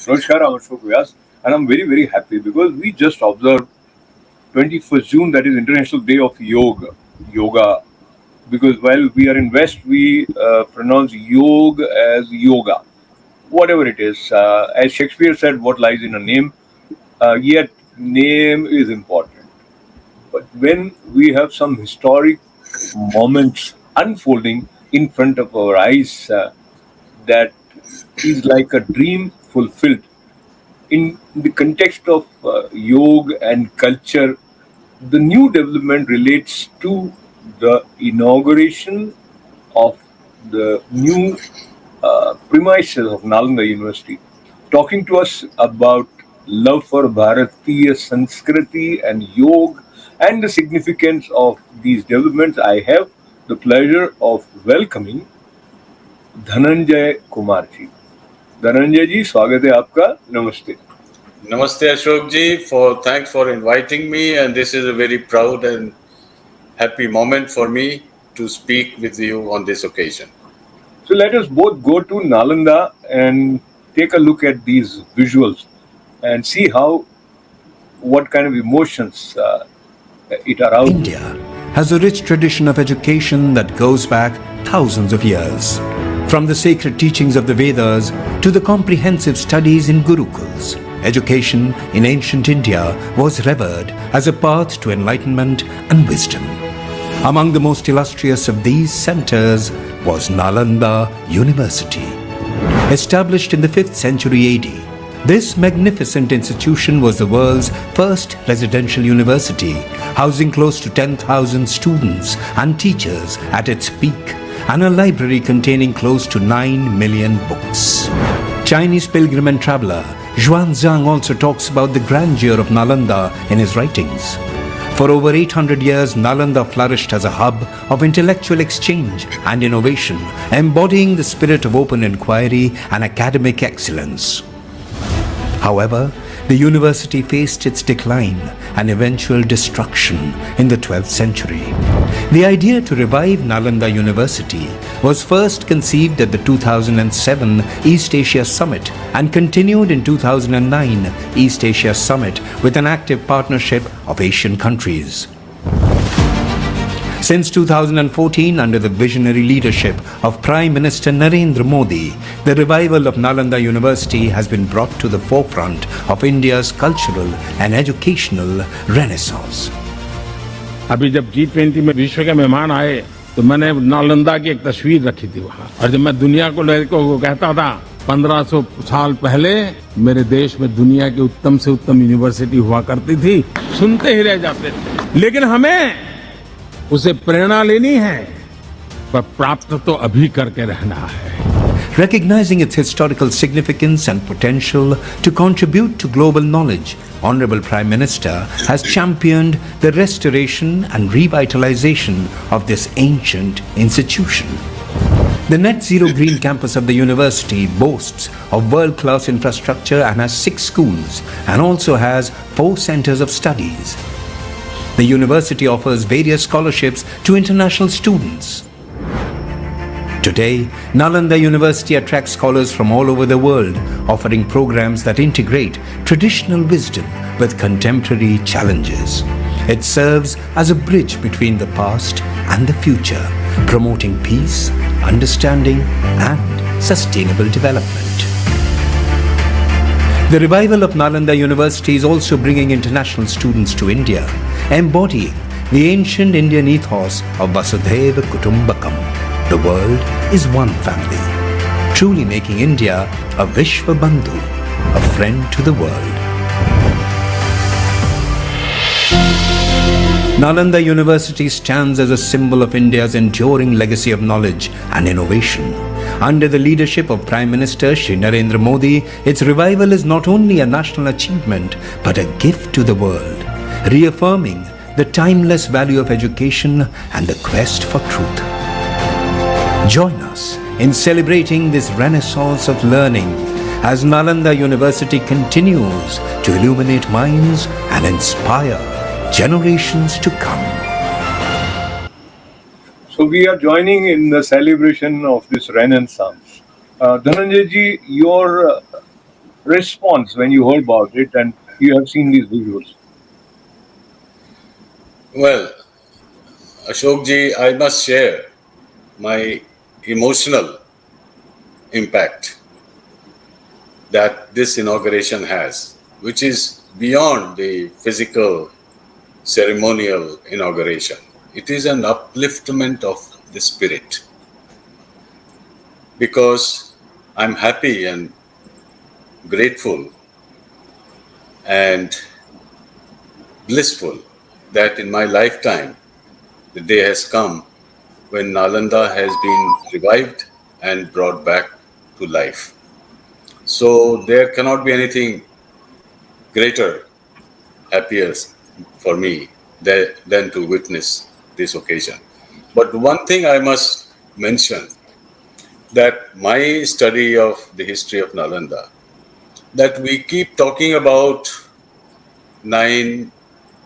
Namaskar, I'm Ashok Vyas, and I'm very, very happy because we just observed 21st June, that is International Day of Yoga. Because while we are in West, we pronounce yoga as yoga, whatever it is. As Shakespeare said, what lies in a name, yet name is important. But when we have some historic moments unfolding in front of our eyes, that is like a dream fulfilled. In the context of yoga and culture, the new development relates to the inauguration of the new premises of Nalanda University. Talking to us about love for Bharatiya Sanskriti and yoga and the significance of these developments, I have the pleasure of welcoming Dhananjay Kumar ji. Dhananjay जी, स्वागत है आपका। नमस्ते। Namaste Ashok ji, thanks for inviting me, and this is a very proud and happy moment for me to speak with you on this occasion. So let us both go to Nalanda and take a look at these visuals and see what kind of emotions it arouses. India has a rich tradition of education that goes back thousands of years. From the sacred teachings of the Vedas to the comprehensive studies in Gurukuls, education in ancient India was revered as a path to enlightenment and wisdom. Among the most illustrious of these centers was Nalanda University. Established in the 5th century AD, this magnificent institution was the world's first residential university, housing close to 10,000 students and teachers at its peak, and a library containing close to 9 million books. Chinese pilgrim and traveler Xuanzang also talks about the grandeur of Nalanda in his writings. For over 800 years, Nalanda flourished as a hub of intellectual exchange and innovation, embodying the spirit of open inquiry and academic excellence. However, the university faced its decline and eventual destruction in the 12th century. The idea to revive Nalanda University was first conceived at the 2007 East Asia Summit and continued in 2009 East Asia Summit with an active partnership of Asian countries. Since 2014, under the visionary leadership of Prime Minister Narendra Modi, the revival of Nalanda University has been brought to the forefront of India's cultural and educational renaissance. अभी जब G20 में विश्व के मेहमान आए तो मैंने नालंदा की एक तस्वीर रखी थी वहाँ, और जब मैं दुनिया को कहता था 1500 साल पहले मेरे देश में दुनिया की उत्तम से उत्तम यूनिवर्सिटी हुआ करती थी, सुनते ही रह जाते थे। लेकिन हमें उसे प्रेरणा लेनी है, पर प्राप्त तो अभी करके रहना है। Recognizing its historical significance and potential to contribute to global knowledge, Honorable Prime Minister has championed the restoration and revitalization of this ancient institution. The Net Zero Green campus of the university boasts of world-class infrastructure and has 6 schools and also has 4 centers of studies. The university offers various scholarships to international students. Today, Nalanda University attracts scholars from all over the world, offering programs that integrate traditional wisdom with contemporary challenges. It serves as a bridge between the past and the future, promoting peace, understanding, and sustainable development. The revival of Nalanda University is also bringing international students to India, embodying the ancient Indian ethos of Vasudhaiva Kutumbakam. The world is one family, truly making India a Vishwa Bandhu, a friend to the world. Nalanda University stands as a symbol of India's enduring legacy of knowledge and innovation. Under the leadership of Prime Minister Shri Narendra Modi, its revival is not only a national achievement but a gift to the world, reaffirming the timeless value of education and the quest for truth. Join us in celebrating this renaissance of learning as Nalanda University continues to illuminate minds and inspire generations to come. So we are joining in the celebration of this Renaissance. Dhananjay ji, your response when you heard about it and you have seen these visuals? Well, Ashokji, I must share my emotional impact that this inauguration has, which is beyond the physical ceremonial inauguration. It is an upliftment of the spirit because I'm happy and grateful and blissful that in my lifetime the day has come when Nalanda has been revived and brought back to life. So there cannot be anything greater, happier for me than to witness this occasion. But one thing I must mention that my study of the history of Nalanda, that we keep talking about 9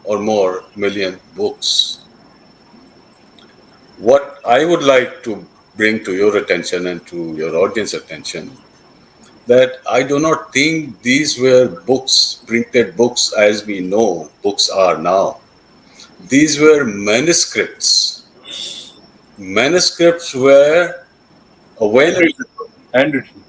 or more million books. What I would like to bring to your attention and to your audience attention, that I do not think these were books, printed books as we know books are now. These were manuscripts. Manuscripts were well Handwritten. Handwritten.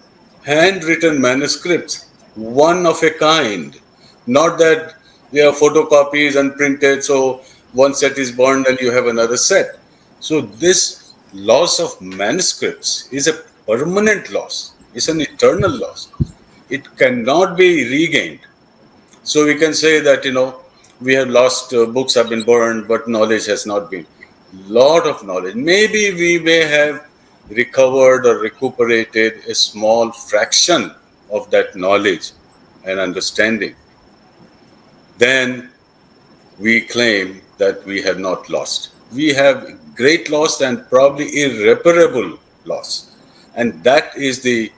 handwritten manuscripts, one of a kind. Not that they are photocopies and printed, so one set is burned and you have another set. So this loss of manuscripts is a permanent loss. It's an eternal loss. It cannot be regained. So we can say that, we have lost, books have been burned, but knowledge has not been. Lot of knowledge. Maybe we may have recovered or recuperated a small fraction of that knowledge and understanding. Then we claim that we have not lost. We have great loss and probably irreparable loss. And that is the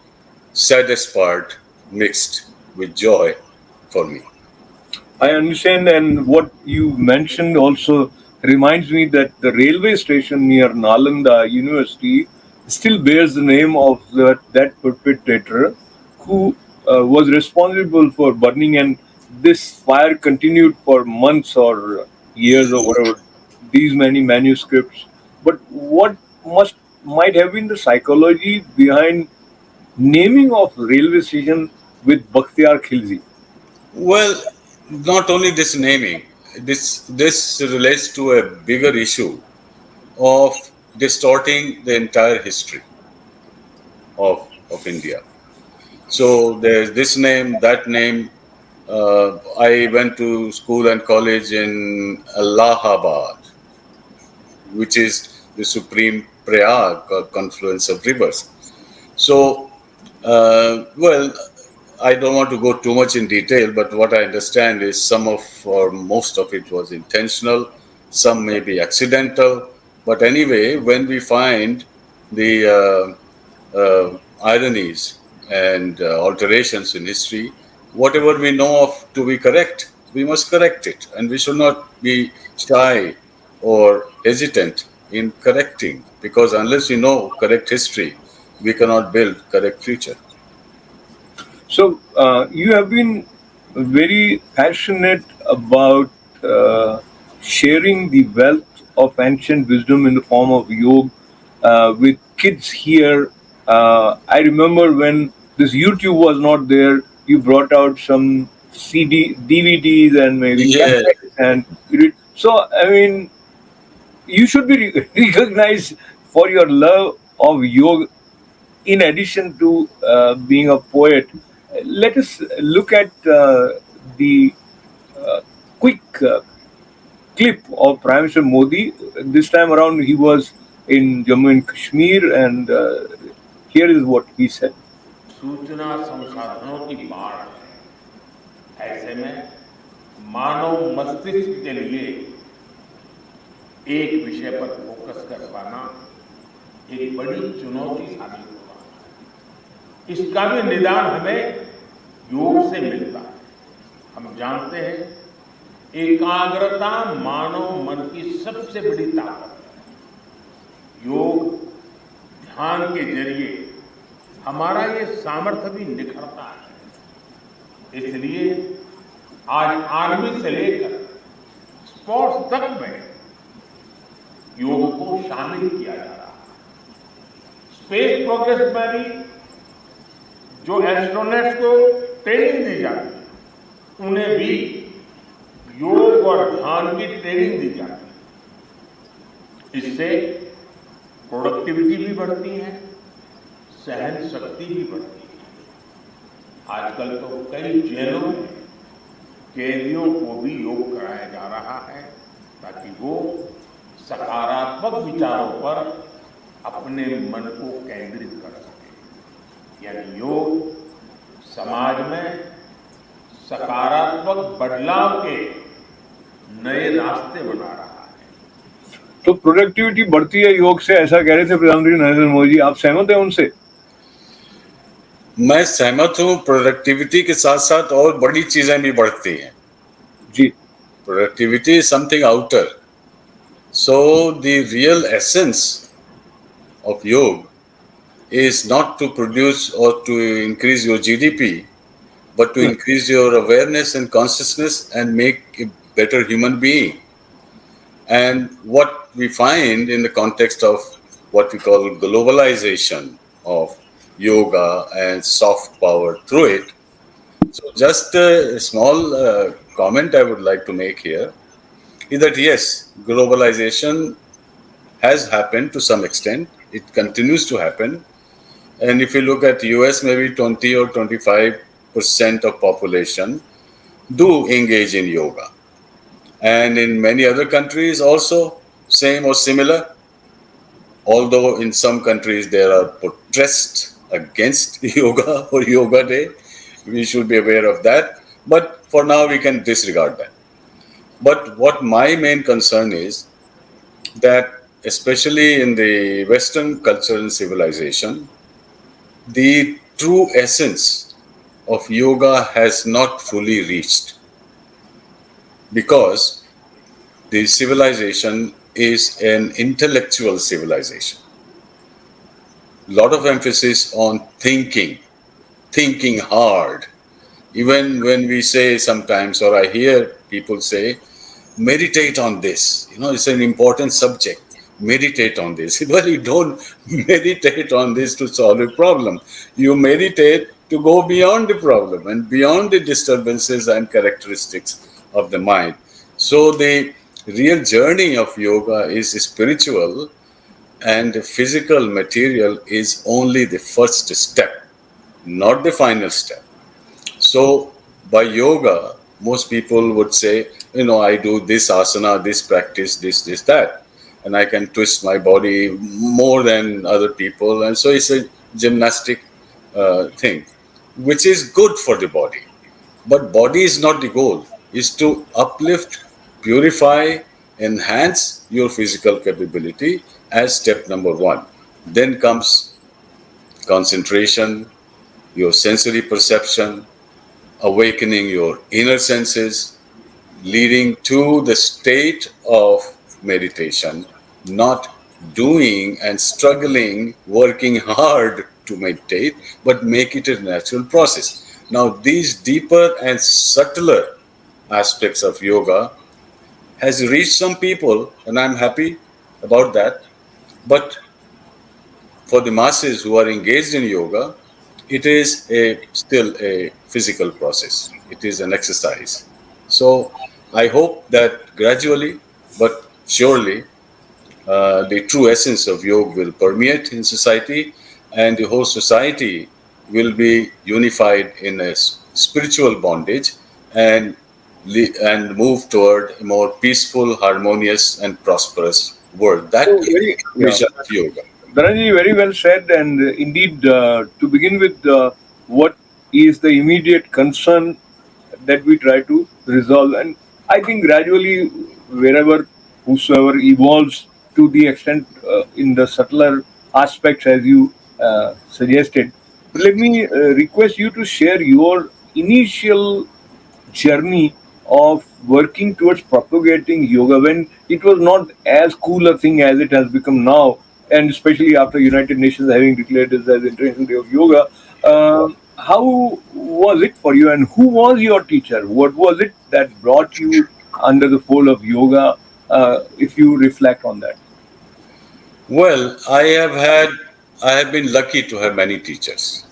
saddest part mixed with joy for me. I understand, and what you mentioned also reminds me that the railway station near Nalanda University still bears the name of that perpetrator who was responsible for burning, and this fire continued for months or years or whatever. These many manuscripts, but what must might have been the psychology behind naming of railway station with Bakhtiar Khilji? Well, not only this naming, this relates to a bigger issue of distorting the entire history of India. So there's this name, that name. I went to school and college in Allahabad, which is the supreme Prayag or confluence of rivers. So, well, I don't want to go too much in detail, but what I understand is some of or most of it was intentional, some may be accidental. But anyway, when we find the ironies and alterations in history, whatever we know of to be correct, we must correct it. And we should not be shy or hesitant in correcting, because unless we know correct history, we cannot build correct future. So you have been very passionate about sharing the wealth of ancient wisdom in the form of yoga with kids here. I remember when this YouTube was not there, you brought out some DVDs, and maybe Yeah. cassettes, and you did. So I mean, you should be recognized for your love of yoga in addition to being a poet. Let us look at the quick clip of Prime Minister Modi. This time around, he was in Jammu and Kashmir, and here is what he said. सूचना संसाधनों की बाढ़ है। ऐसे में मानव मस्तिष्क के लिए एक विषय पर फोकस कर पाना एक बड़ी चुनौती साबित होगा। इसका भी निदान हमें योग से मिलता है। हम जानते हैं एकाग्रता मानव मन की सबसे बड़ी ताकत है। योग ध्यान के जरिए हमारा ये सामर्थ्य भी निखरता है। इसलिए आज आर्मी से लेकर स्पोर्ट्स तक में योग को शामिल किया जा रहा है। स्पेस प्रोग्रेस में भी जो एस्ट्रोनॉट्स को ट्रेनिंग दी जाती है, उन्हें भी योग और ध्यान की ट्रेनिंग दी जाती है। इससे प्रोडक्टिविटी भी बढ़ती है, सहन शक्ति भी बढ़ती है। आजकल तो कई जेलों में कैदियों को भी योग कराया जा रहा है ताकि वो सकारात्मक विचारों पर अपने मन को केंद्रित कर सके। यानी योग समाज में सकारात्मक बदलाव के नए रास्ते बना रहा है। तो प्रोडक्टिविटी बढ़ती है योग से, ऐसा कह रहे थे प्रधानमंत्री नरेंद्र मोदी जी। आप सहमत हैं उनसे? मैं सहमत हूँ। प्रोडक्टिविटी के साथ साथ और बड़ी चीजें भी बढ़ती हैं जी। Productivity is something outer, so the real essence of yoga is not to produce or to increase your GDP, but to increase your awareness and consciousness and make a better human being. And what we find in the context of what we call globalization of yoga and soft power through it. So just a small comment I would like to make here is that yes, globalization has happened to some extent. It continues to happen. And if you look at US, maybe 20 or 25% of population do engage in yoga. And in many other countries also, same or similar. Although in some countries there are protests against yoga or yoga day. We should be aware of that. But for now, we can disregard that. But what my main concern is that especially in the Western culture and civilization, the true essence of yoga has not fully reached, because the civilization is an intellectual civilization. Lot of emphasis on thinking hard. Even when we say sometimes, or I hear people say, meditate on this, it's an important subject. Meditate on this. Well, you don't meditate on this to solve a problem. You meditate to go beyond the problem and beyond the disturbances and characteristics of the mind. So the real journey of yoga is spiritual, and the physical material is only the first step, not the final step. So by yoga, most people would say, I do this asana, this practice, this, that. And I can twist my body more than other people. And so it's a gymnastic thing, which is good for the body. But body is not the goal. It's to uplift, purify, enhance your physical capability as step number one. Then comes concentration, your sensory perception, awakening your inner senses, leading to the state of meditation, not doing and struggling, working hard to meditate, but make it a natural process. Now, these deeper and subtler aspects of yoga has reached some people, and I'm happy about that. But for the masses who are engaged in yoga, it is still a physical process. It is an exercise. So I hope that gradually, but surely, the true essence of yoga will permeate in society, and the whole society will be unified in a spiritual bondage and move toward a more peaceful, harmonious, and prosperous world. That is the vision of yoga. Dharanji, very well said. And indeed, to begin with, what is the immediate concern that we try to resolve? And I think gradually, wherever whosoever evolves to the extent in the subtler aspects as you suggested. Let me request you to share your initial journey of working towards propagating yoga when it was not as cool a thing as it has become now, and especially after United Nations having declared this as International Day of Yoga. how was it for you, and who was your teacher? What was it that brought you under the fold of yoga? If you reflect on that. Well, I have been lucky to have many teachers,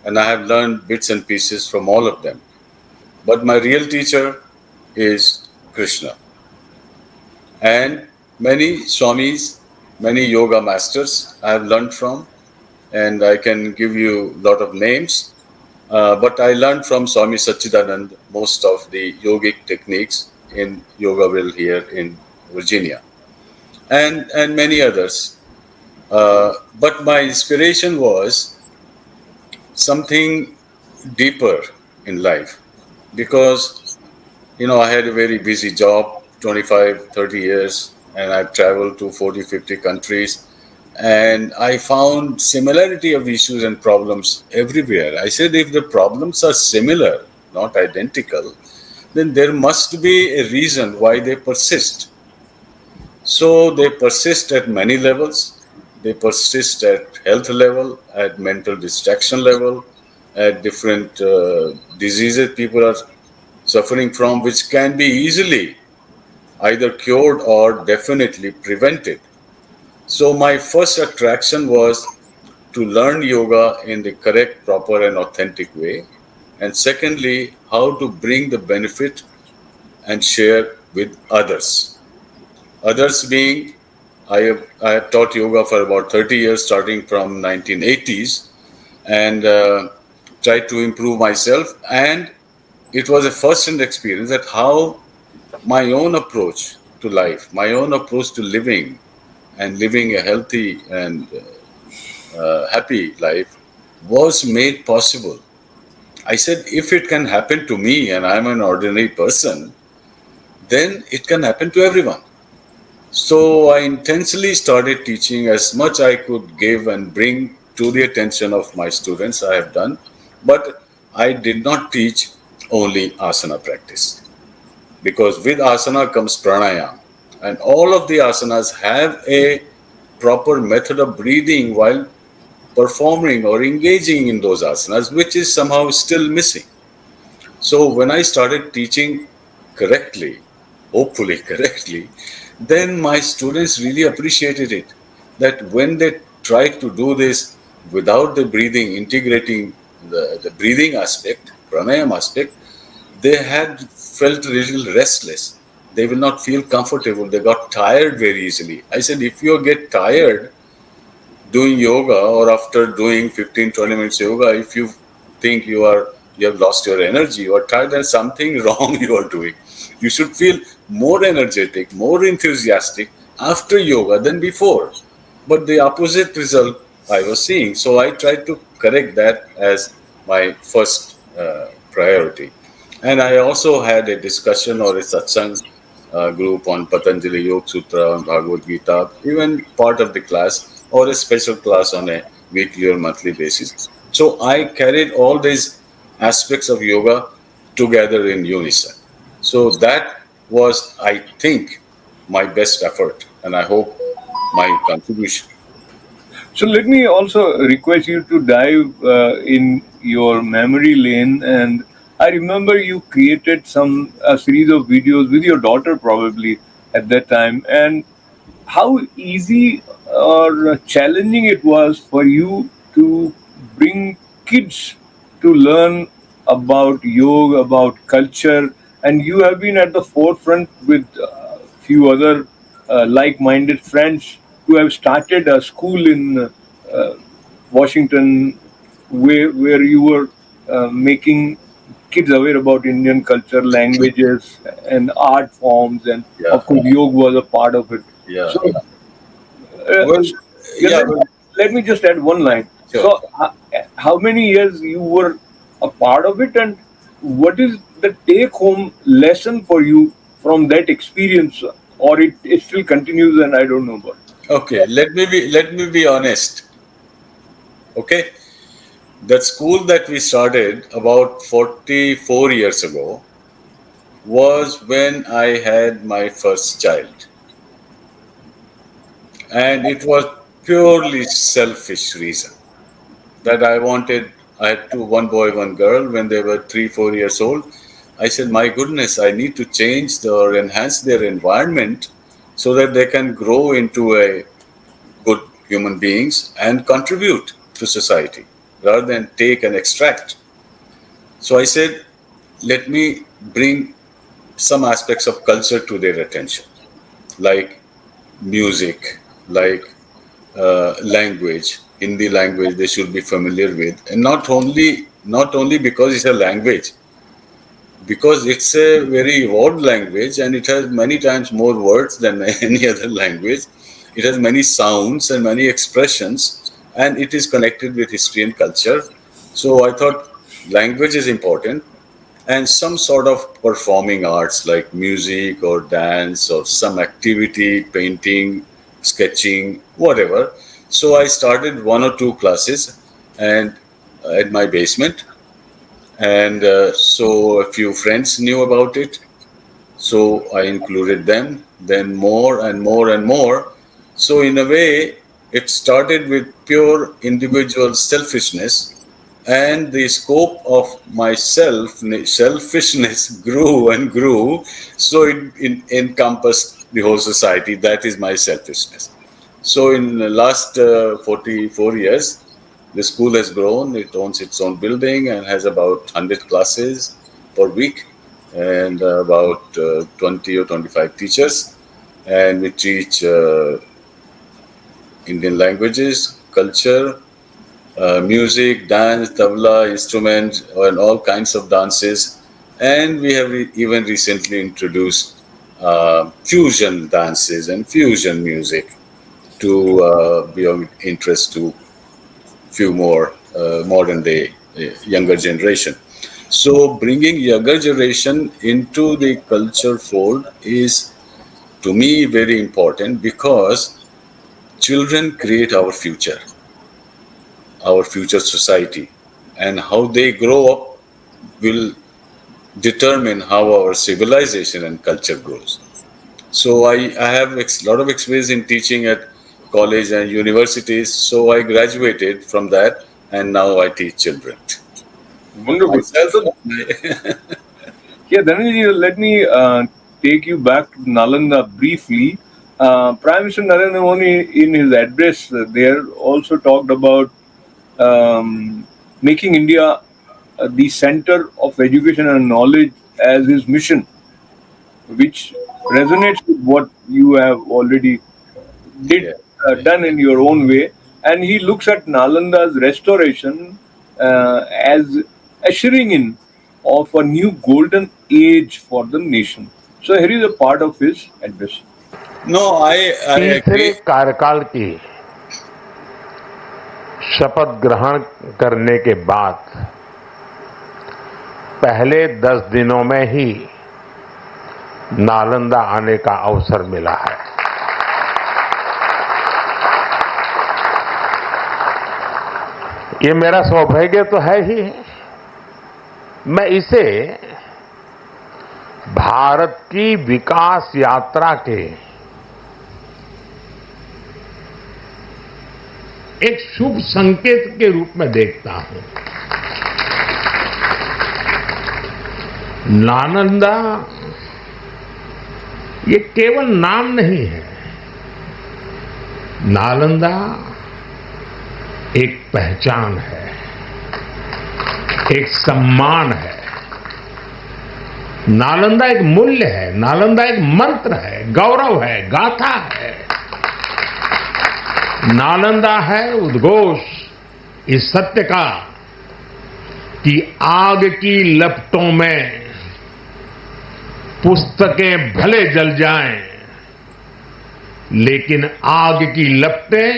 and I have learned bits and pieces from all of them. But my real teacher is Krishna, and many swamis, many yoga masters I have learned from, and I can give you a lot of names. But I learned from Swami Satchidanand most of the yogic techniques in Yogaville here in Virginia, and many others. But my inspiration was something deeper in life because I had a very busy job, 25, 30 years, and I've traveled to 40, 50 countries. And I found similarity of issues and problems everywhere. I said, if the problems are similar, not identical, then there must be a reason why they persist. So they persist at many levels. They persist at health level, at mental distraction level, at different diseases people are suffering from, which can be easily either cured or definitely prevented. So my first attraction was to learn yoga in the correct, proper, and authentic way. And secondly, how to bring the benefit and share with others. Others being, I have taught yoga for about 30 years, starting from 1980s, and tried to improve myself. And it was a first-hand experience that how my own approach to life, my own approach to living, and living a healthy and happy life was made possible. I said, if it can happen to me and I'm an ordinary person, then it can happen to everyone. So I intensely started teaching as much I could give and bring to the attention of my students. I have done, but I did not teach only asana practice because with asana comes pranayama, and all of the asanas have a proper method of breathing while performing or engaging in those asanas, which is somehow still missing. So when I started teaching correctly, hopefully correctly, then my students really appreciated it. That when they tried to do this without the breathing, integrating the breathing aspect, pranayama aspect, they had felt a little restless. They will not feel comfortable. They got tired very easily. I said, if you get tired doing yoga or after doing 15, 20 minutes yoga, if you think you have lost your energy or tired, there's something wrong you are doing. You should feel more energetic, more enthusiastic after yoga than before. But the opposite result I was seeing. So I tried to correct that as my first priority. And I also had a discussion or a satsang group on Patanjali Yoga Sutra, on Bhagavad Gita, even part of the class or a special class on a weekly or monthly basis. So I carried all these aspects of yoga together in unison. So that was, I think, my best effort, and I hope my contribution. So let me also request you to dive in your memory lane. And I remember you created some a series of videos with your daughter probably at that time, and how easy or challenging it was for you to bring kids to learn about yoga, about culture, and you have been at the forefront with few other like-minded friends who have started a school in Washington, where you were making kids aware about Indian culture, languages, and art forms, and Yeah, of course, yoga was a part of it. yeah. So, Well, yeah, yeah, well, let me just add one line. sure. So, how many years you were a part of it, and what is the take-home lesson for you from that experience, or it still continues, and I don't know about it. Okay, let me be honest. Okay, that school that we started about 44 years ago was when I had my first child. And it was purely selfish reason that I had one boy, one girl. When they were 3, 4 years old, I said, "My goodness, I need to change or enhance their environment so that they can grow into a good human beings and contribute to society rather than take and extract." So I said, let me bring some aspects of culture to their attention, like music, like language, Hindi language they should be familiar with, and not only because it's a language, because it's a very evolved language and it has many times more words than any other language. It has many sounds and many expressions, and it is connected with history and culture. So I thought language is important, and some sort of performing arts like music or dance or some activity, painting, sketching, whatever. So I started 1 or 2 classes and at my basement, and so a few friends knew about it. So I included them, then more and more and more. So in a way, it started with pure individual selfishness, and the scope of my selfishness grew and grew. So it encompassed the whole society. That is my selfishness. So in the last 44 years, the school has grown. It owns its own building and has about 100 classes per week and about 20 or 25 teachers. And we teach Indian languages, culture, music, dance, tabla, instruments, and all kinds of dances. And we have even recently introduced fusion dances and fusion music to be of interest to few more modern day younger generation. So bringing younger generation into the culture fold is to me very important, because children create our future society, and how they grow up will determine how our civilization and culture grows. So I have a lot of experience in teaching at college and universities. So I graduated from that, and now I teach children. Wonderful. Myself, So, yeah, Dhananjay, let me take you back to Nalanda briefly. Prime Minister Narendra Modi, in his address there, also talked about making India the center of education and knowledge as his mission, which resonates with what you have already yeah. done in your own way. And he looks at Nalanda's restoration as ushering in of a new golden age for the nation. So here is a part of his address. No, I तीसरे agree. कार्यकाल की शपथ ग्रहण करने के बाद पहले 10 दिनों में ही नालंदा आने का अवसर मिला है। ये मेरा सौभाग्य तो है ही। मैं इसे भारत की विकास यात्रा के एक शुभ संकेत के रूप में देखता हूं। नालंदा ये केवल नाम नहीं है। नालंदा एक पहचान है, एक सम्मान है। नालंदा एक मूल्य है, नालंदा एक मंत्र है, गौरव है, गाथा है। नालंदा है उद्घोष इस सत्य का कि आग की लपटों में पुस्तकें भले जल जाएं, लेकिन आग की लपटें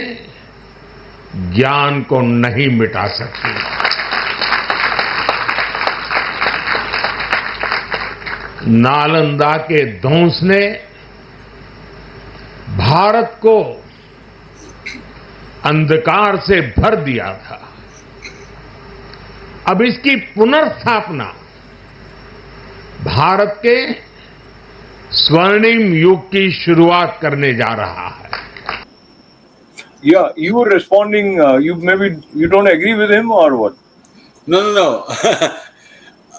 ज्ञान को नहीं मिटा सकती। नालंदा के ध्वंस ने भारत को अंधकार से भर दिया था। अब इसकी पुनर्स्थापना भारत के स्वर्णिम युग की शुरुआत करने जा रहा है। Yeah, you were responding. You don't agree with him or what? No, no, no.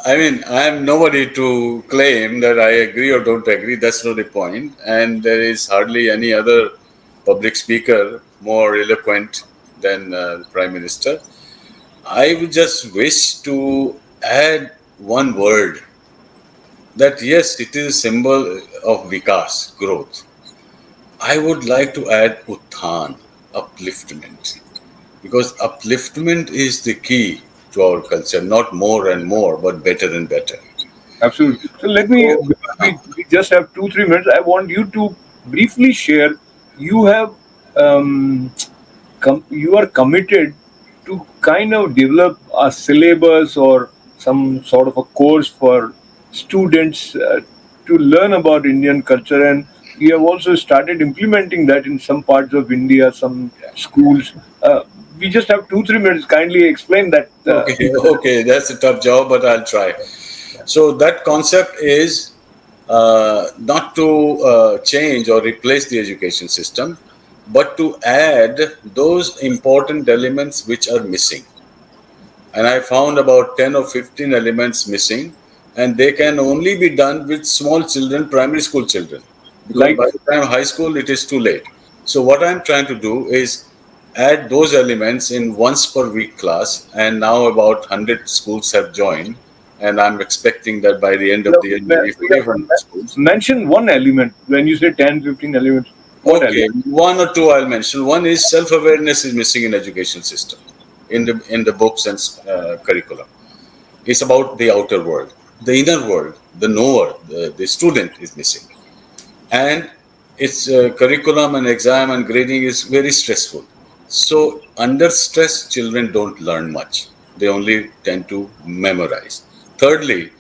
I mean, I am nobody to claim that I agree or don't agree. That's not the point. And there is hardly any other public speaker more eloquent than the Prime Minister. I would just wish to add one word that yes, it is a symbol of vikas, growth. I would like to add uthan, upliftment, because upliftment is the key to our culture, not more and more, but better and better. Absolutely. So let me, So, we just have 2, 3 minutes. I want you to briefly share. You have, you are committed to kind of develop a syllabus or some sort of a course for students to learn about Indian culture, and you have also started implementing that in some parts of India, some schools. We just have 2, 3 minutes. Kindly explain that. okay, okay, that's a tough job, but I'll try. So that concept is not to change or replace the education system, but to add those important elements which are missing. And I found about 10 or 15 elements missing, and they can only be done with small children, primary school children, because Like, by the time high school, it is too late. So, what I'm trying to do is add those elements in once per week class, and now about 100 schools have joined, and I'm expecting that by the end of the year, maybe 500 schools. mention one element when you say 10, 15 elements. What Okay, element? one or two I'll mention. One is self-awareness is missing in education system, in the books and curriculum. It's about the outer world, the inner world, the knower, the student is missing, and its curriculum and exam and grading is very stressful. So under stress, children don't learn much. They only tend to memorize. Thirdly,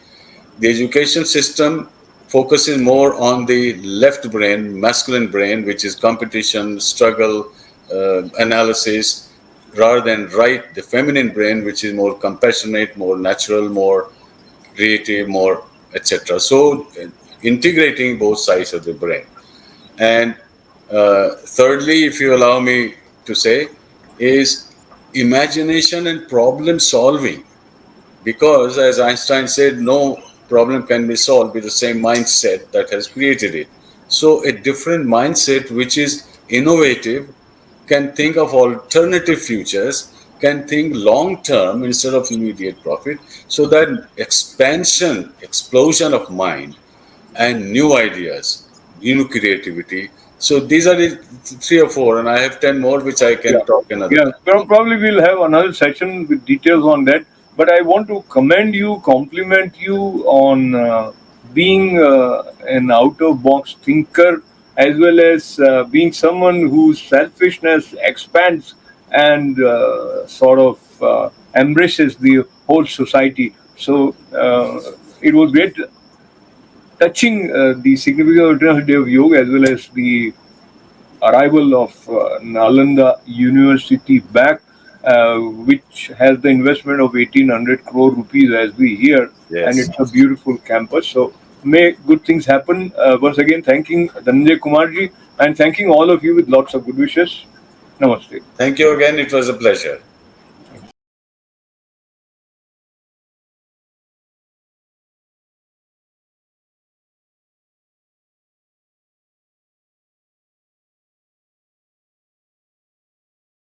the education system focuses more on the left brain, masculine brain, which is competition, struggle, analysis, rather than right, the feminine brain, which is more compassionate, more natural, more creative, more etc. So integrating both sides of the brain. And thirdly, if you allow me to say, is imagination and problem solving, because as Einstein said, no problem can be solved with the same mindset that has created it. So a different mindset which is innovative can think of alternative futures, can think long term instead of immediate profit. So that expansion, explosion of mind and new ideas, new creativity. So these are the three or four, and I have 10 more which I Yeah, can talk another yeah. time. Probably we'll have another section with details on that. But I want to commend you, compliment you on being an out-of-box thinker, as well as being someone whose selfishness expands and sort of embraces the whole society. So it was great touching the significance of International Day of Yoga, as well as the arrival of Nalanda University back, which has the investment of 1800 crore rupees as we hear, and Yes. it's a beautiful campus. So may good things happen. Once again, thanking Dhananjay Kumarji and thanking all of you with lots of good wishes. Namaste. Thank you again. It was a pleasure.